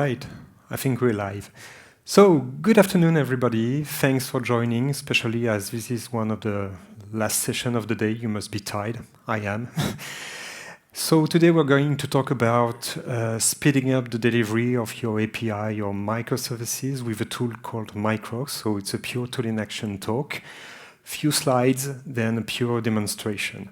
right, I think we're live. So, good afternoon, everybody. Thanks for joining, especially as this is one of the last sessions of the day. You must be tired. I am. So today we're going to talk about speeding up the delivery of your API or microservices with a tool called Microcks. So it's a pure tool in action talk. Few slides, then a pure demonstration.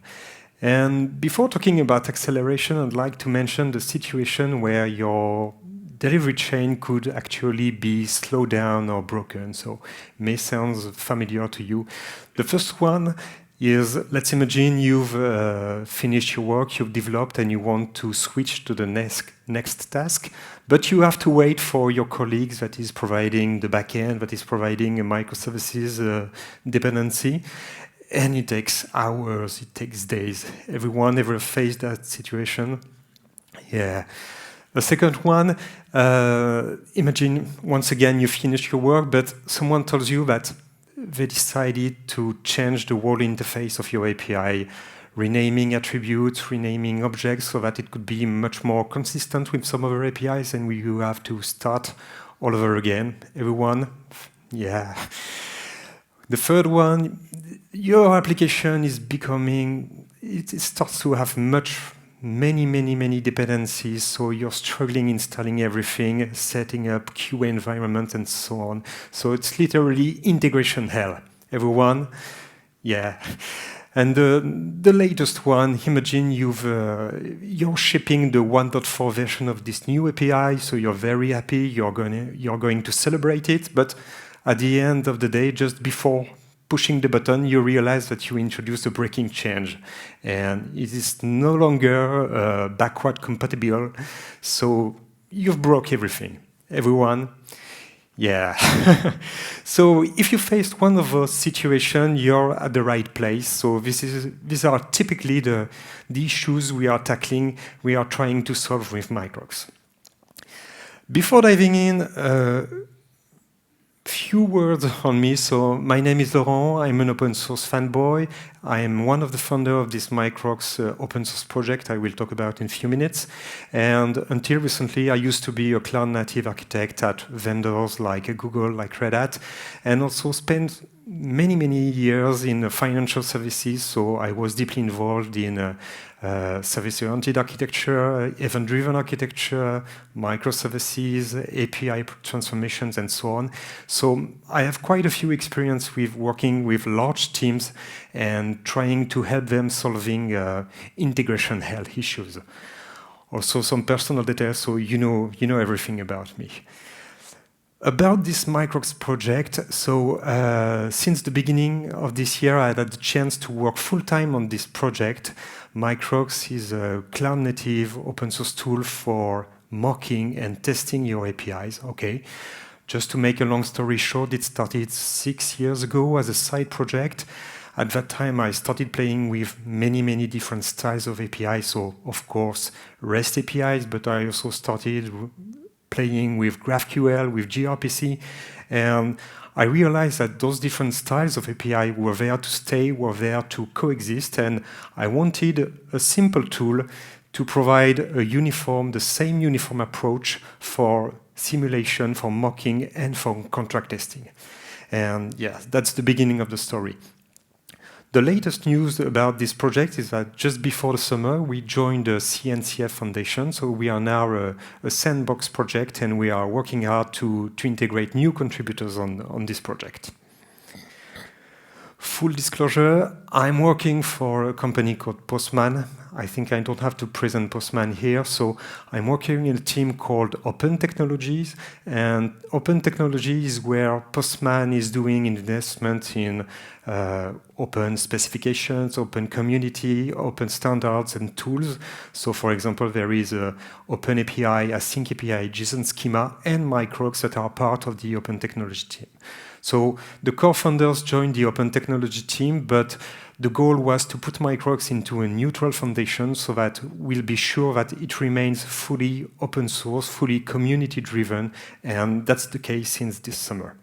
And before talking about acceleration, I'd like to mention the situation where your delivery chain could actually be slowed down or broken. So it may sound familiar to you. The first one is, let's imagine you've finished your work, you've developed, and you want to switch to the next task, but you have to wait for your colleagues that is providing the backend, that is providing a microservices dependency. And it takes hours, it takes days. Everyone ever faced that situation? Yeah. The second one, imagine once again you finish your work, but someone tells you that they decided to change the whole interface of your API, renaming attributes, renaming objects so that it could be much more consistent with some other APIs, and you have to start all over again. Everyone? Yeah. The third one, your application is becoming, it starts to have many dependencies, so you're struggling installing everything, setting up QA environment and so on. So it's literally integration hell. Everyone? Yeah. And the latest one, imagine you're shipping the 1.4 version of this new API, so you're very happy, you're going to celebrate it, but at the end of the day, just before pushing the button, you realize that you introduced a breaking change, and it is no longer backward compatible, so you've broke everything. Everyone? Yeah. So if you faced one of those situations, you're at the right place. So these are typically the issues we are tackling, we are trying to solve with Microcks. Before diving in, few words on me. So my name is Laurent. I'm an open source fanboy. I am one of the founders of this Microcks open source project I will talk about in a few minutes. And until recently, I used to be a cloud native architect at vendors like Google, like Red Hat, and also spent many years in financial services. So I was deeply involved in service-oriented architecture, event-driven architecture, microservices, API transformations, and so on. So I have quite a few experience with working with large teams and trying to help them solving integration hell issues. Also some personal details, so you know everything about me. About this Microcks project, so since the beginning of this year, I had the chance to work full-time on this project. Microcks is a cloud-native open source tool for mocking and testing your APIs. Okay, just to make a long story short, it started 6 years ago as a side project. At that time, I started playing with many different styles of APIs. So, of course, REST APIs, but I also started playing with GraphQL, with gRPC, and I realized that those different styles of API were there to stay, were there to coexist, and I wanted a simple tool to provide the same uniform approach for simulation, for mocking, and for contract testing. And yeah, that's the beginning of the story. The latest news about this project is that just before the summer, we joined the CNCF Foundation. So we are now a sandbox project, and we are working hard to integrate new contributors on this project. Full disclosure, I'm working for a company called Postman. I think I don't have to present Postman here. So I'm working in a team called Open Technologies. And Open Technology is where Postman is doing investment in open specifications, open community, open standards and tools. So for example, there is OpenAPI, AsyncAPI, JSON schema, and Microcks that are part of the Open Technology team. So the co-founders joined the Open Technology team, but the goal was to put Microcks into a neutral foundation so that we'll be sure that it remains fully open source, fully community driven, and that's the case since this summer.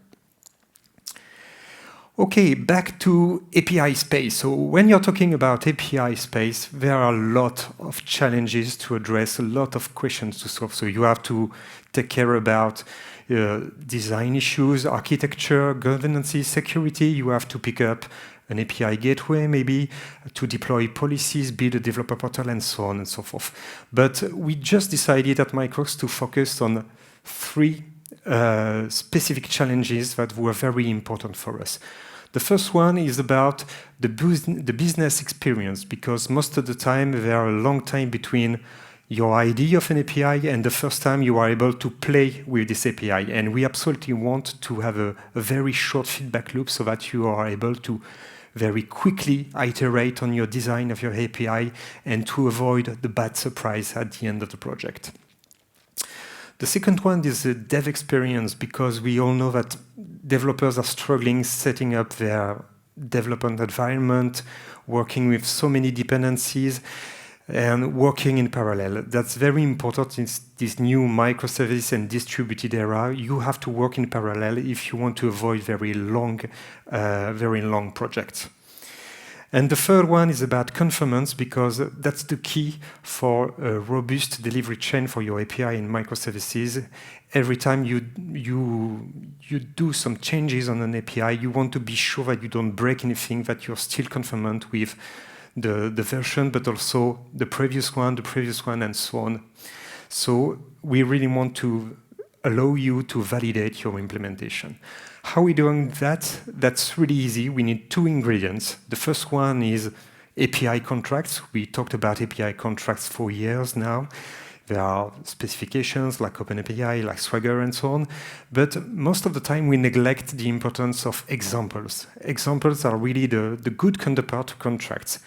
Okay, back to API space. So when you're talking about API space, there are a lot of challenges to address, a lot of questions to solve. So you have to take care about design issues, architecture, governance, security. You have to pick up an API gateway, maybe, to deploy policies, build a developer portal, and so on and so forth. But we just decided at Microcks to focus on three specific challenges that were very important for us. The first one is about the business experience, because most of the time there are a long time between your idea of an API and the first time you are able to play with this API. And we absolutely want to have a very short feedback loop so that you are able to very quickly iterate on your design of your API and to avoid the bad surprise at the end of the project. The second one is the dev experience, because we all know that developers are struggling setting up their development environment, working with so many dependencies, and working in parallel. That's very important in this new microservice and distributed era. You have to work in parallel if you want to avoid very long projects. And the third one is about conformance, because that's the key for a robust delivery chain for your API and microservices. Every time you do some changes on an API, you want to be sure that you don't break anything, that you're still conformant with the version, but also the previous one, and so on. So we really want to allow you to validate your implementation. How are we doing that? That's really easy. We need two ingredients. The first one is API contracts. We talked about API contracts for years now. There are specifications like OpenAPI, like Swagger, and so on. But most of the time, we neglect the importance of examples. Examples are really the good counterpart to contracts.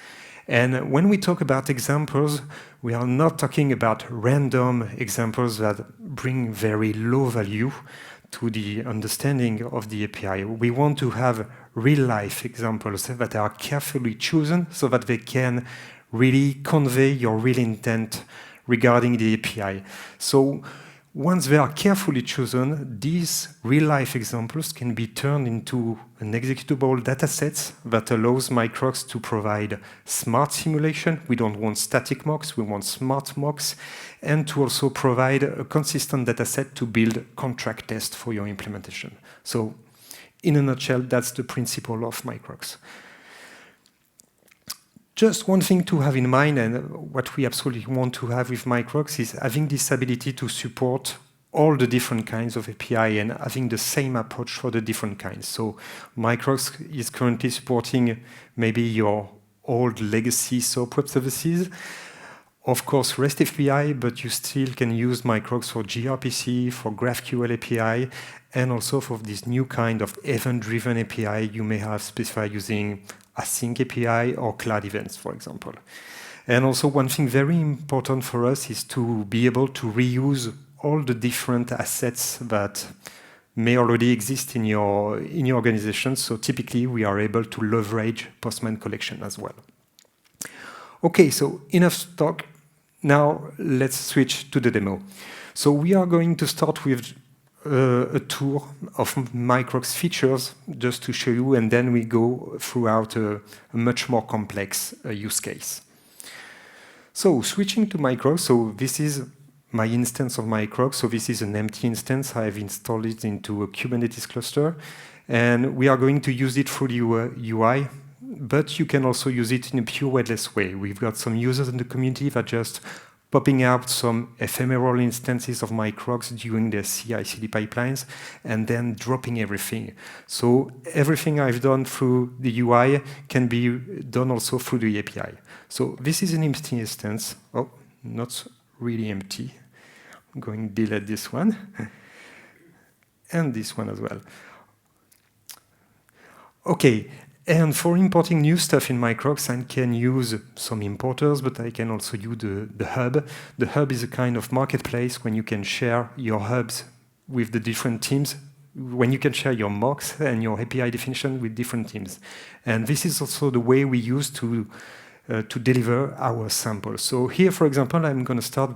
And when we talk about examples, we are not talking about random examples that bring very low value to the understanding of the API. We want to have real-life examples that are carefully chosen so that they can really convey your real intent regarding the API. So once they are carefully chosen, these real-life examples can be turned into an executable dataset that allows Microcks to provide smart simulation. We don't want static mocks, we want smart mocks, and to also provide a consistent dataset to build contract tests for your implementation. So in a nutshell, that's the principle of Microcks. Just one thing to have in mind, and what we absolutely want to have with Microcks, is having this ability to support all the different kinds of API and having the same approach for the different kinds. So Microcks is currently supporting maybe your old legacy SOAP web services. Of course, REST API, but you still can use Microcks for gRPC, for GraphQL API, and also for this new kind of event-driven API you may have specified using AsyncAPI or Cloud Events, for example. And also one thing very important for us is to be able to reuse all the different assets that may already exist in your organization. So typically, we are able to leverage Postman collection as well. Okay, so enough talk. Now let's switch to the demo. So we are going to start with a tour of Microcks features just to show you, and then we go throughout a much more complex use case. So switching to Microcks, so this is my instance of Microcks. So this is an empty instance. I've installed it into a Kubernetes cluster, and we are going to use it through the UI, but you can also use it in a pure headless way. We've got some users in the community that just popping out some ephemeral instances of Microcks during their CI/CD pipelines, and then dropping everything. So everything I've done through the UI can be done also through the API. So this is an empty instance. Oh, not really empty. I'm going to delete this one. And this one as well. Okay. And for importing new stuff in Microcks, I can use some importers, but I can also use the hub. The hub is a kind of marketplace when you can share your hubs with the different teams, when you can share your mocks and your API definition with different teams. And this is also the way we use to deliver our samples. So here, for example, I'm going to start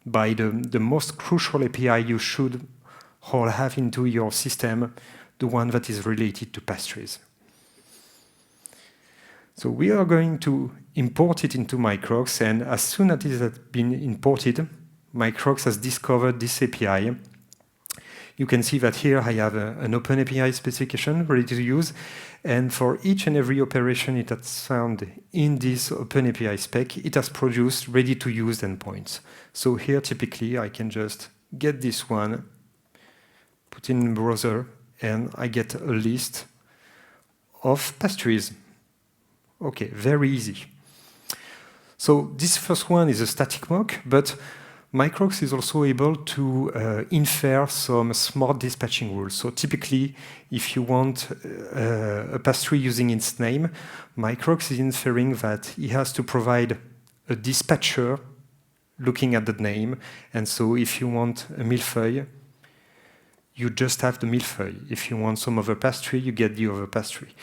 by the most crucial API you should all have into your system, the one that is related to pastries. So we are going to import it into Microcks, and as soon as it has been imported, Microcks has discovered this API. You can see that here I have an OpenAPI specification ready to use, and for each and every operation it has found in this OpenAPI spec, it has produced ready-to-use endpoints. So here typically I can just get this one, put it in the browser, and I get a list of pastries. Okay, very easy. So this first one is a static mock, but Microcks is also able to infer some smart dispatching rules. So typically, if you want a pastry using its name, Microcks is inferring that he has to provide a dispatcher looking at the name. And so if you want a millefeuille, you just have the millefeuille. If you want some other pastry, you get the other pastry.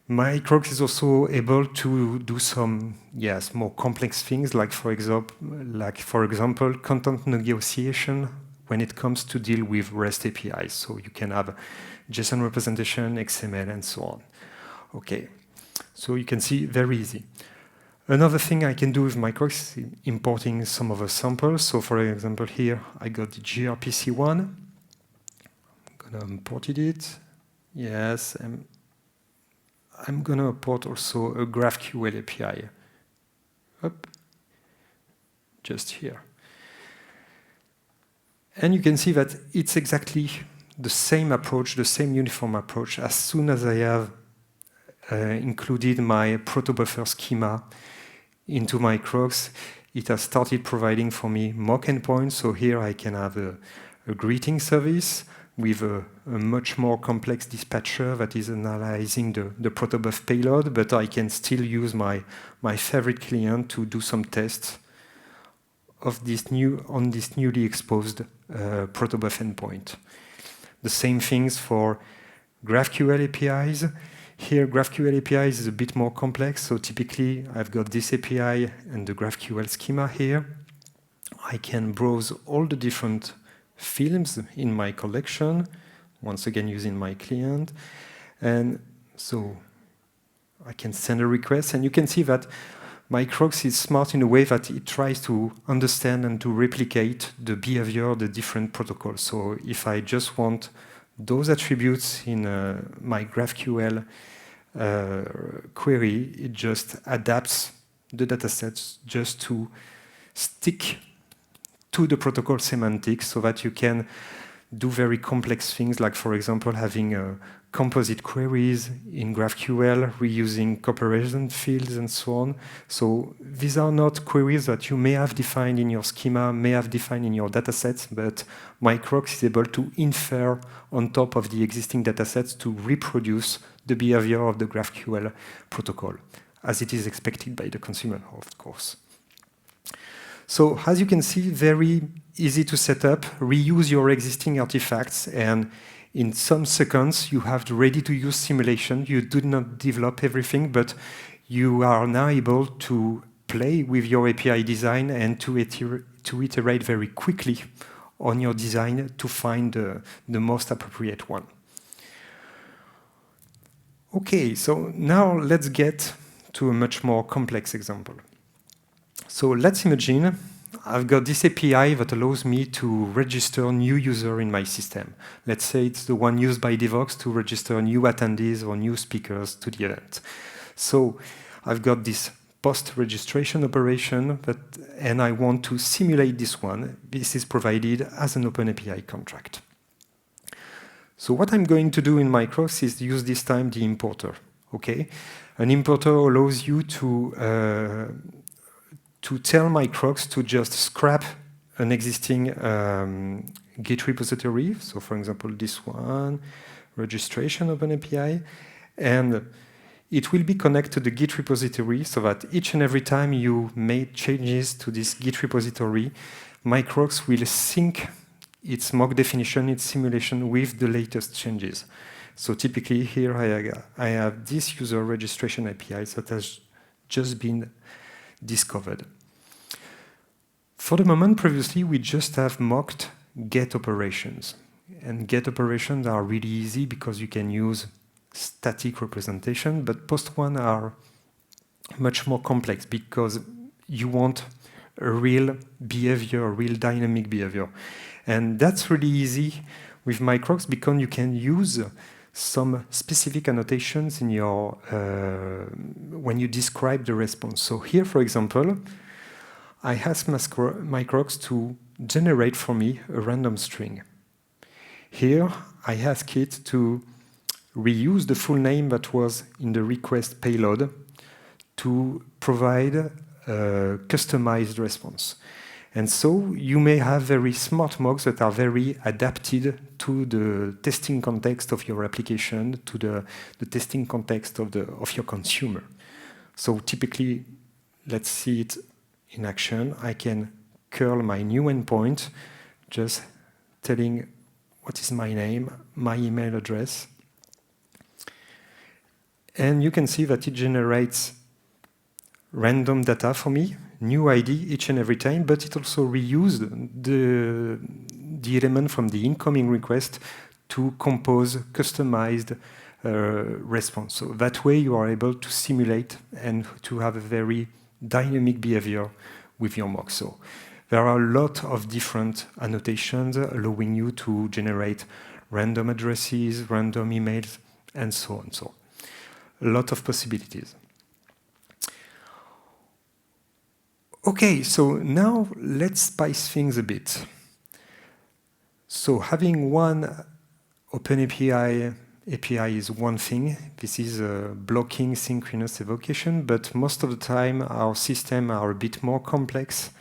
Microcks is also able to do some, yes, more complex things, like for example, content negotiation when it comes to deal with REST APIs. So you can have JSON representation, XML, and so on. Okay, so you can see very easy. Another thing I can do with Microcks is importing some of the samples. So for example, here I got the gRPC one. I'm gonna import it. Yes. I'm going to import also a GraphQL API. Up, just here. And you can see that it's exactly the same approach, the same uniform approach. As soon as I have included my protobuffer schema into Microcks, it has started providing for me mock endpoints. So here I can have a greeting service with a much more complex dispatcher that is analyzing the protobuf payload, but I can still use my favorite client to do some tests of this newly exposed protobuf endpoint. The same things for GraphQL APIs. Here, GraphQL APIs is a bit more complex, so typically I've got this API and the GraphQL schema here. I can browse all the different films in my collection, once again using my client. And so I can send a request, and you can see that Microcks is smart in a way that it tries to understand and to replicate the behavior of the different protocols. So if I just want those attributes in my GraphQL query, it just adapts the datasets just to stick to the protocol semantics so that you can do very complex things, like, for example, having composite queries in GraphQL, reusing comparison fields, and so on. So these are not queries that you may have defined in your schema, may have defined in your datasets, but Microcks is able to infer on top of the existing datasets to reproduce the behavior of the GraphQL protocol, as it is expected by the consumer, of course. So as you can see, very easy to set up, reuse your existing artifacts, and in some seconds you have the ready-to-use simulation. You do not develop everything, but you are now able to play with your API design and to iterate very quickly on your design to find the most appropriate one. Okay, so now let's get to a much more complex example. So let's imagine I've got this API that allows me to register new user in my system. Let's say it's the one used by Devox to register new attendees or new speakers to the event. So I've got this post-registration operation, and I want to simulate this one. This is provided as an OpenAPI contract. So what I'm going to do in Microcks is use this time the importer. Okay, an importer allows you to tell Microcks to just scrap an existing Git repository. So for example, this one, registration OpenAPI, and it will be connected to the Git repository so that each and every time you make changes to this Git repository, Microcks will sync its mock definition, its simulation with the latest changes. So typically here I have this user registration API that has just been discovered. For the moment, previously, we just have mocked get operations. And get operations are really easy because you can use static representation, but post one are much more complex because you want a real behavior, a real dynamic behavior. And that's really easy with Microcks because you can use some specific annotations in your when you describe the response. So here, for example, I asked Microcks to generate for me a random string. Here, I ask it to reuse the full name that was in the request payload to provide a customized response. And so you may have very smart mocks that are very adapted to the testing context of your application, to the testing context of your consumer. So typically, let's see it in action. I can curl my new endpoint, just telling what is my name, my email address. And you can see that it generates random data for me, new ID each and every time, but it also reused the element from the incoming request to compose customized response. So that way you are able to simulate and to have a very dynamic behavior with your mock. So there are a lot of different annotations allowing you to generate random addresses, random emails, and so on. So a lot of possibilities. Okay, so now let's spice things a bit. So having one OpenAPI API is one thing. This is blocking synchronous evocation, but most of the time our systems are a bit more complex,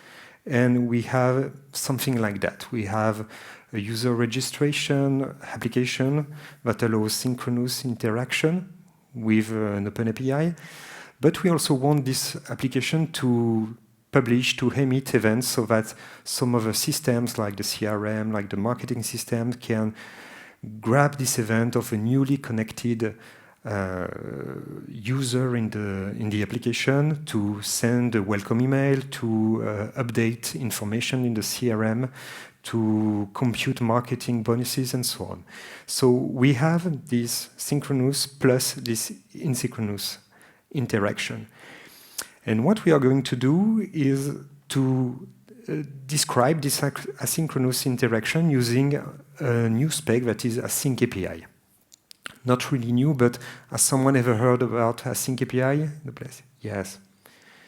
and we have something like that. We have a user registration application that allows synchronous interaction with an OpenAPI, but we also want this application to publish, to emit events so that some of the systems like the CRM, like the marketing system can grab this event of a newly connected user in the application to send a welcome email, to update information in the CRM, to compute marketing bonuses, and so on. So we have this synchronous plus this asynchronous interaction. And what we are going to do is to describe this asynchronous interaction using a new spec that is AsyncAPI. Not really new, but has someone ever heard about AsyncAPI in the place? Yes.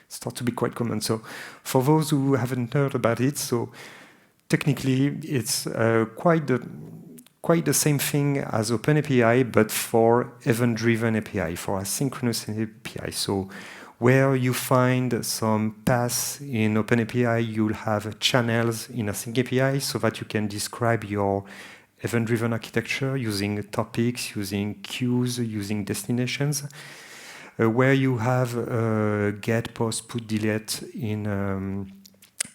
It starts to be quite common. So for those who haven't heard about it, so technically it's quite the same thing as OpenAPI, but for event-driven API, for asynchronous API. So where you find some paths in OpenAPI, you'll have channels in AsyncAPI so that you can describe your event-driven architecture using topics, using queues, using destinations. Where you have get, post, put, delete in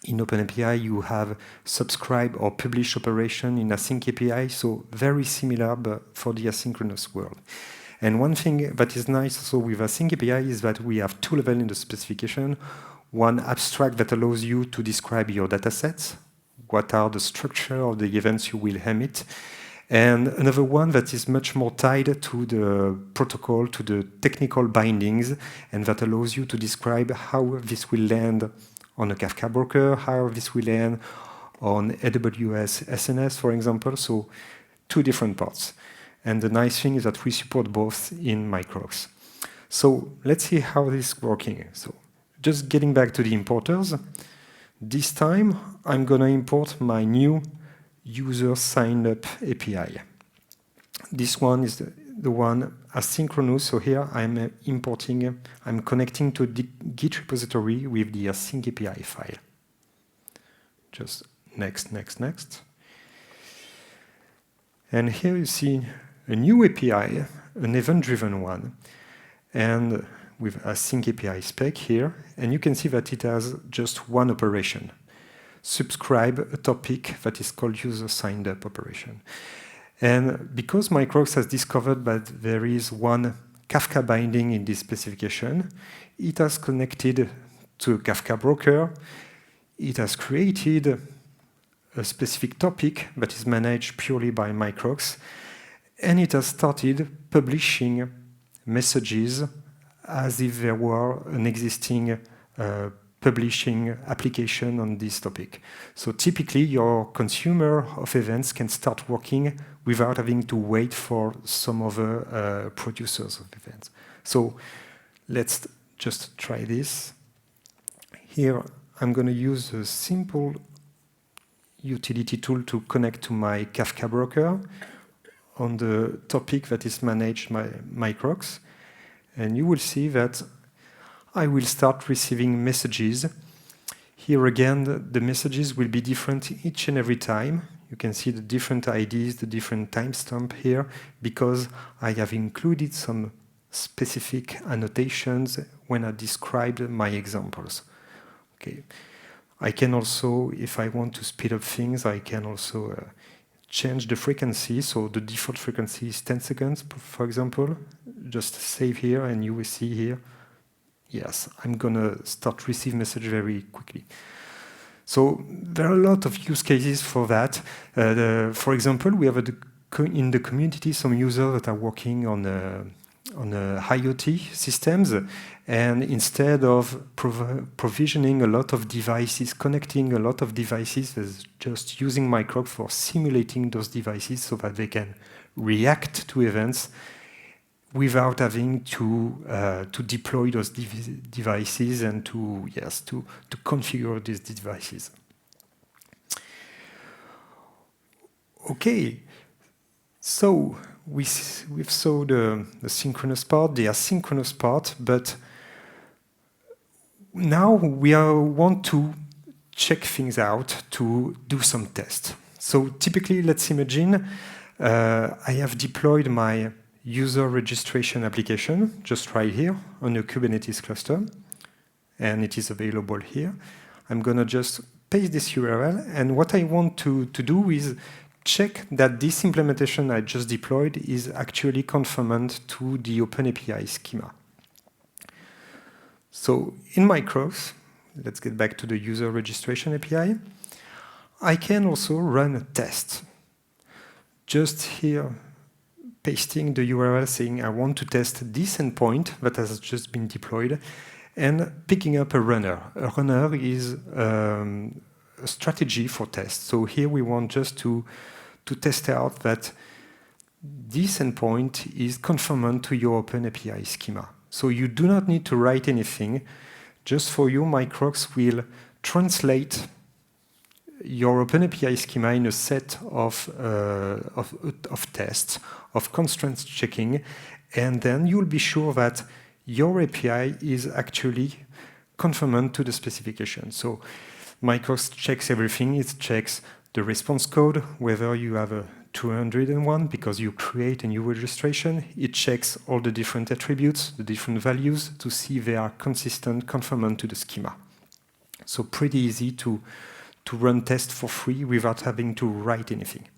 OpenAPI, you have subscribe or publish operation in AsyncAPI, so very similar but for the asynchronous world. And one thing that is nice also with AsyncAPI is that we have two levels in the specification. One abstract that allows you to describe your datasets, what are the structure of the events you will emit, and another one that is much more tied to the protocol, to the technical bindings, and that allows you to describe how this will land on a Kafka broker, how this will land on AWS SNS, for example. So two different parts. And the nice thing is that we support both in Microcks. So let's see how this is working. So just getting back to the importers, this time I'm going to import my new user signed up API. This one is the one asynchronous. So here I'm importing, I'm connecting to the Git repository with the AsyncAPI file. Just next. And here you see a new API, an event-driven one, and with AsyncAPI spec here, and you can see that it has just one operation. Subscribe a topic that is called user signed up operation. And because Microcks has discovered that there is one Kafka binding in this specification, it has connected to a Kafka broker, it has created a specific topic that is managed purely by Microcks, and it has started publishing messages as if there were an existing publishing application on this topic. So typically, your consumer of events can start working without having to wait for some other producers of events. So let's just try this. Here, I'm going to use a simple utility tool to connect to my Kafka broker on the topic that is managed by Microcks. And you will see that I will start receiving messages. Here again, the messages will be different each and every time. You can see the different IDs, the different timestamp here, because I have included some specific annotations when I described my examples. Okay. I can also, if I want to speed up things, I can also change the frequency. So the default frequency is 10 seconds, for example. Just save here, and you will see here, yes, I'm going to start receive message very quickly. So there are a lot of use cases for that. For example, we have in the community some users that are working on IoT systems, and instead of provisioning a lot of devices, connecting a lot of devices, they're just using Microcks for simulating those devices so that they can react to events without having to deploy those devices and to configure these devices. Okay, so we've saw the synchronous part, the asynchronous part, but now we want to check things out to do some tests. So typically, let's imagine I have deployed my user registration application just right here on a Kubernetes cluster, and it is available here. I'm going to just paste this URL, and what I want to do is check that this implementation I just deployed is actually conformant to the OpenAPI schema. So in Microcks, let's get back to the user registration API, I can also run a test. Just here, pasting the URL saying I want to test this endpoint that has just been deployed, and picking up a runner. A runner is a strategy for tests. So here we want just to test out that this endpoint is conformant to your OpenAPI schema. So you do not need to write anything. Just for you, Microcks will translate your OpenAPI schema in a set of tests, of constraints checking, and then you'll be sure that your API is actually conformant to the specification. So Microcks checks everything. It checks the response code, whether you have a 201 because you create a new registration. It checks all the different attributes, the different values, to see if they are consistent, conformant to the schema. So pretty easy to run tests for free without having to write anything.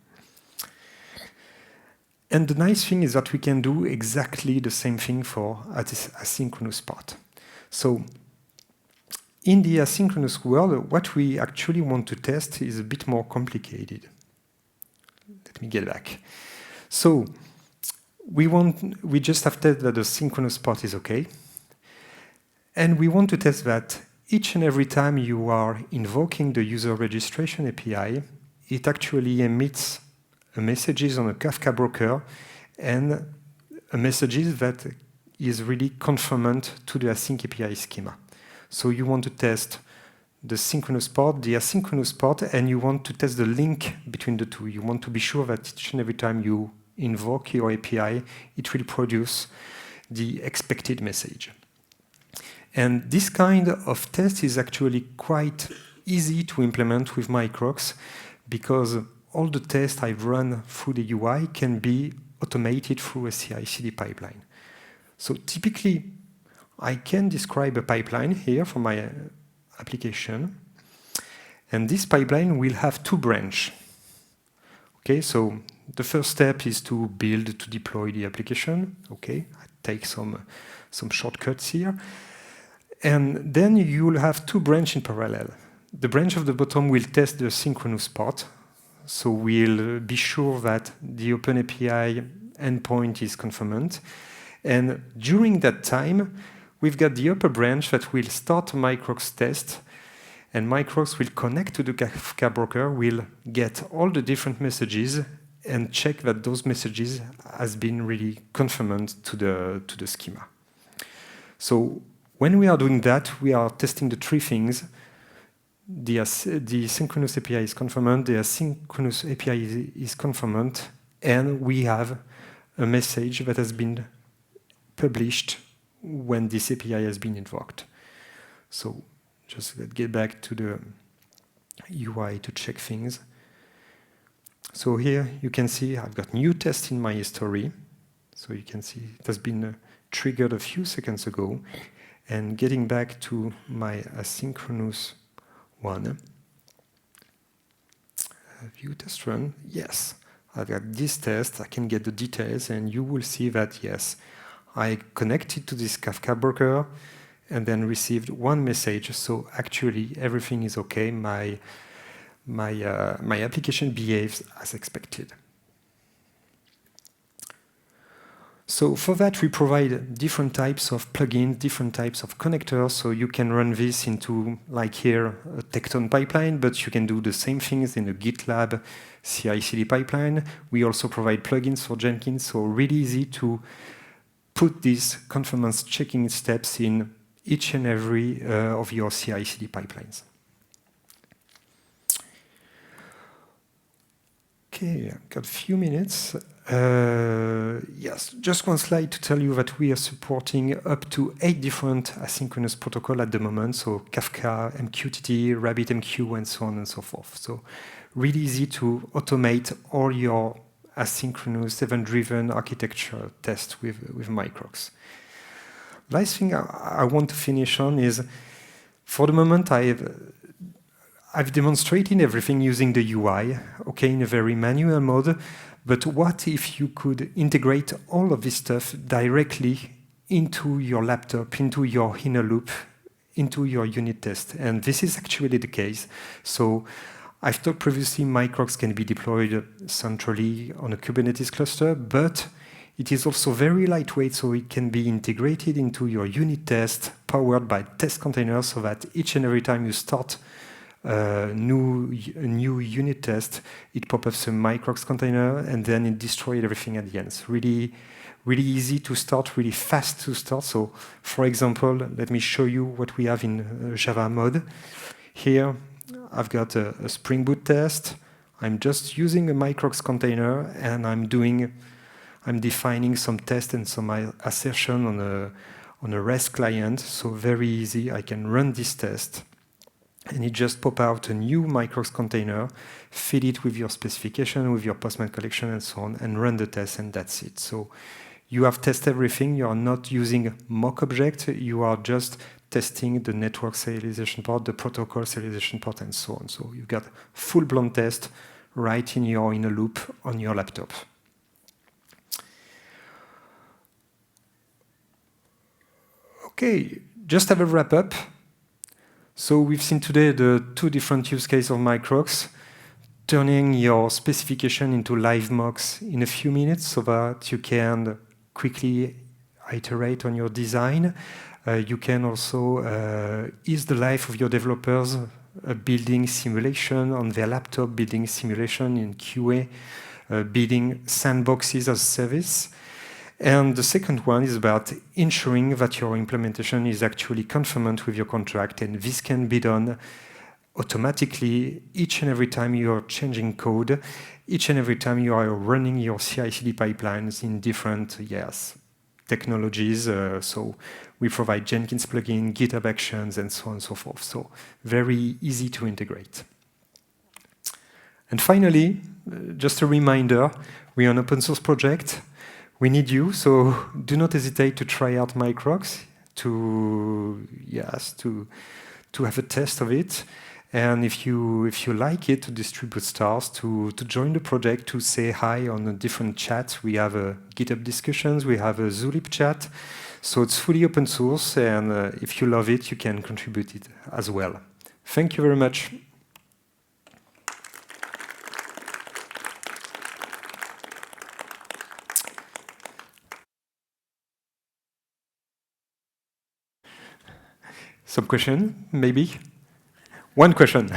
And the nice thing is that we can do exactly the same thing for this asynchronous part. So in the asynchronous world, what we actually want to test is a bit more complicated. Let me get back. So we just have tested that the synchronous part is okay. And we want to test that each and every time you are invoking the user registration API, it actually emits messages on a Kafka broker and a messages that is really conformant to the AsyncAPI schema. So you want to test the synchronous part, the asynchronous part, and you want to test the link between the two. You want to be sure that each and every time you invoke your API, it will produce the expected message. And this kind of test is actually quite easy to implement with Microcks because all the tests I've run through the UI can be automated through a CI/CD pipeline. So typically, I can describe a pipeline here for my application. And this pipeline will have two branches. Okay, so the first step is to build, to deploy the application. Okay, I take some shortcuts here. And then you will have two branches in parallel. The branch of the bottom will test the synchronous part. So we'll be sure that the OpenAPI endpoint is conformant. And during that time, we've got the upper branch that will start a Microcks test, and Microcks will connect to the Kafka broker, will get all the different messages and check that those messages has been really confirmed to the schema. So when we are doing that, we are testing the three things. The synchronous API is confirmed, the asynchronous API is confirmed, and we have a message that has been published when this API has been invoked. So just let's get back to the UI to check things. So here you can see I've got new tests in my history. So you can see it has been triggered a few seconds ago. And getting back to my asynchronous one, view test run, yes, I've got this test, I can get the details, and you will see that, yes, I connected to this Kafka broker and then received one message. So actually everything is okay. My application behaves as expected. So for that, we provide different types of plugins, different types of connectors. So you can run this into, like here, a Tecton pipeline, but you can do the same things in a GitLab CI/CD pipeline. We also provide plugins for Jenkins, so really easy to put these conformance checking steps in each and every of your CI/CD pipelines. Okay, I've got a few minutes. Yes, just one slide to tell you that we are supporting up to 8 different asynchronous protocols at the moment. So Kafka, MQTT, RabbitMQ, and so on and so forth. So really easy to automate all your asynchronous event-driven architecture tests with Microcks. Last thing I want to finish on is, for the moment, I've demonstrated everything using the UI, okay, in a very manual mode, but what if you could integrate all of this stuff directly into your laptop, into your inner loop, into your unit test? And this is actually the case. So I've talked previously, Microcks can be deployed centrally on a Kubernetes cluster, but it is also very lightweight, so it can be integrated into your unit test, powered by test containers, so that each and every time you start a new unit test, it pops up a Microcks container, and then it destroys everything at the end. It's really, really easy to start, really fast to start. So, for example, let me show you what we have in Java mode. Here, I've got a Spring Boot test. I'm just using a Microcks container, and I'm defining some tests and some assertion on a REST client. So very easy. I can run this test, and it just pop out a new Microcks container, feed it with your specification, with your Postman collection, and so on, and run the test, and that's it. So you have tested everything. You are not using mock object. You are just testing the network serialization part, the protocol serialization part, and so on. So you've got full-blown test right in your inner loop on your laptop. Okay, just have a wrap up. So we've seen today the 2 different use cases of Microcks, turning your specification into live mocks in a few minutes so that you can quickly iterate on your design. You can also ease the life of your developers, building simulation on their laptop, building simulation in QA, building sandboxes as a service. And the second one is about ensuring that your implementation is actually conformant with your contract, and this can be done automatically each and every time you are changing code, each and every time you are running your CI/CD pipelines in different technologies. So we provide Jenkins plugin, GitHub Actions, and so on and so forth. So very easy to integrate. And finally, just a reminder, we're an open source project. We need you, so do not hesitate to try out Microcks, to have a test of it. And if you like it, to distribute stars, to join the project, to say hi on a different chat. We have a GitHub discussions, we have a Zulip chat. So it's fully open source, and if you love it, you can contribute it as well. Thank you very much. Some question, maybe? One question.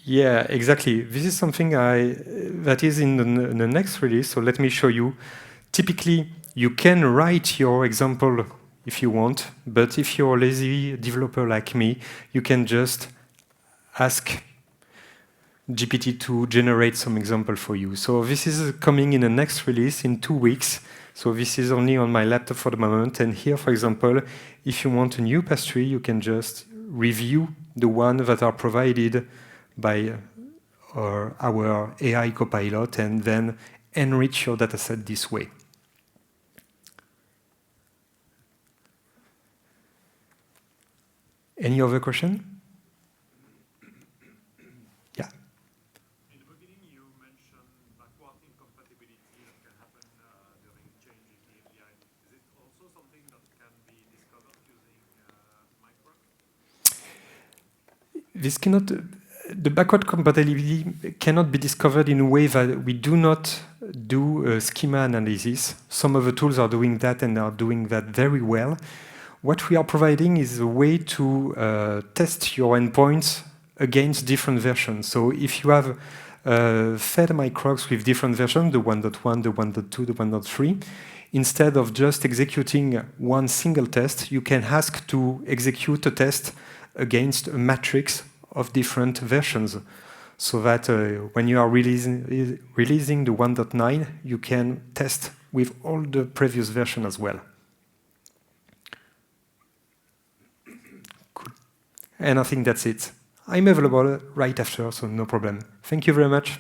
Yeah, exactly. This is something that is in the next release, so let me show you. Typically, you can write your example if you want, but if you're a lazy developer like me, you can just ask GPT to generate some example for you. So this is coming in the next release in 2 weeks. So this is only on my laptop for the moment. And here, for example, if you want a new pastry, you can just review the one that are provided by our AI copilot and then enrich your dataset this way. Any other question? Yeah. In the beginning, you mentioned backward incompatibility that can happen during changes in the API. Is it also something that can be discovered using Microcks? This cannot. The backward compatibility cannot be discovered in a way that we do not do schema analysis. Some of the tools are doing that and are doing that very well. What we are providing is a way to test your endpoints against different versions. So if you have fed Microcks with different versions, the 1.1, the 1.2, the 1.3, instead of just executing one single test, you can ask to execute a test against a matrix of different versions, so that when you are releasing the 1.9, you can test with all the previous version as well. Cool. And I think that's it. I'm available right after, so no problem. Thank you very much.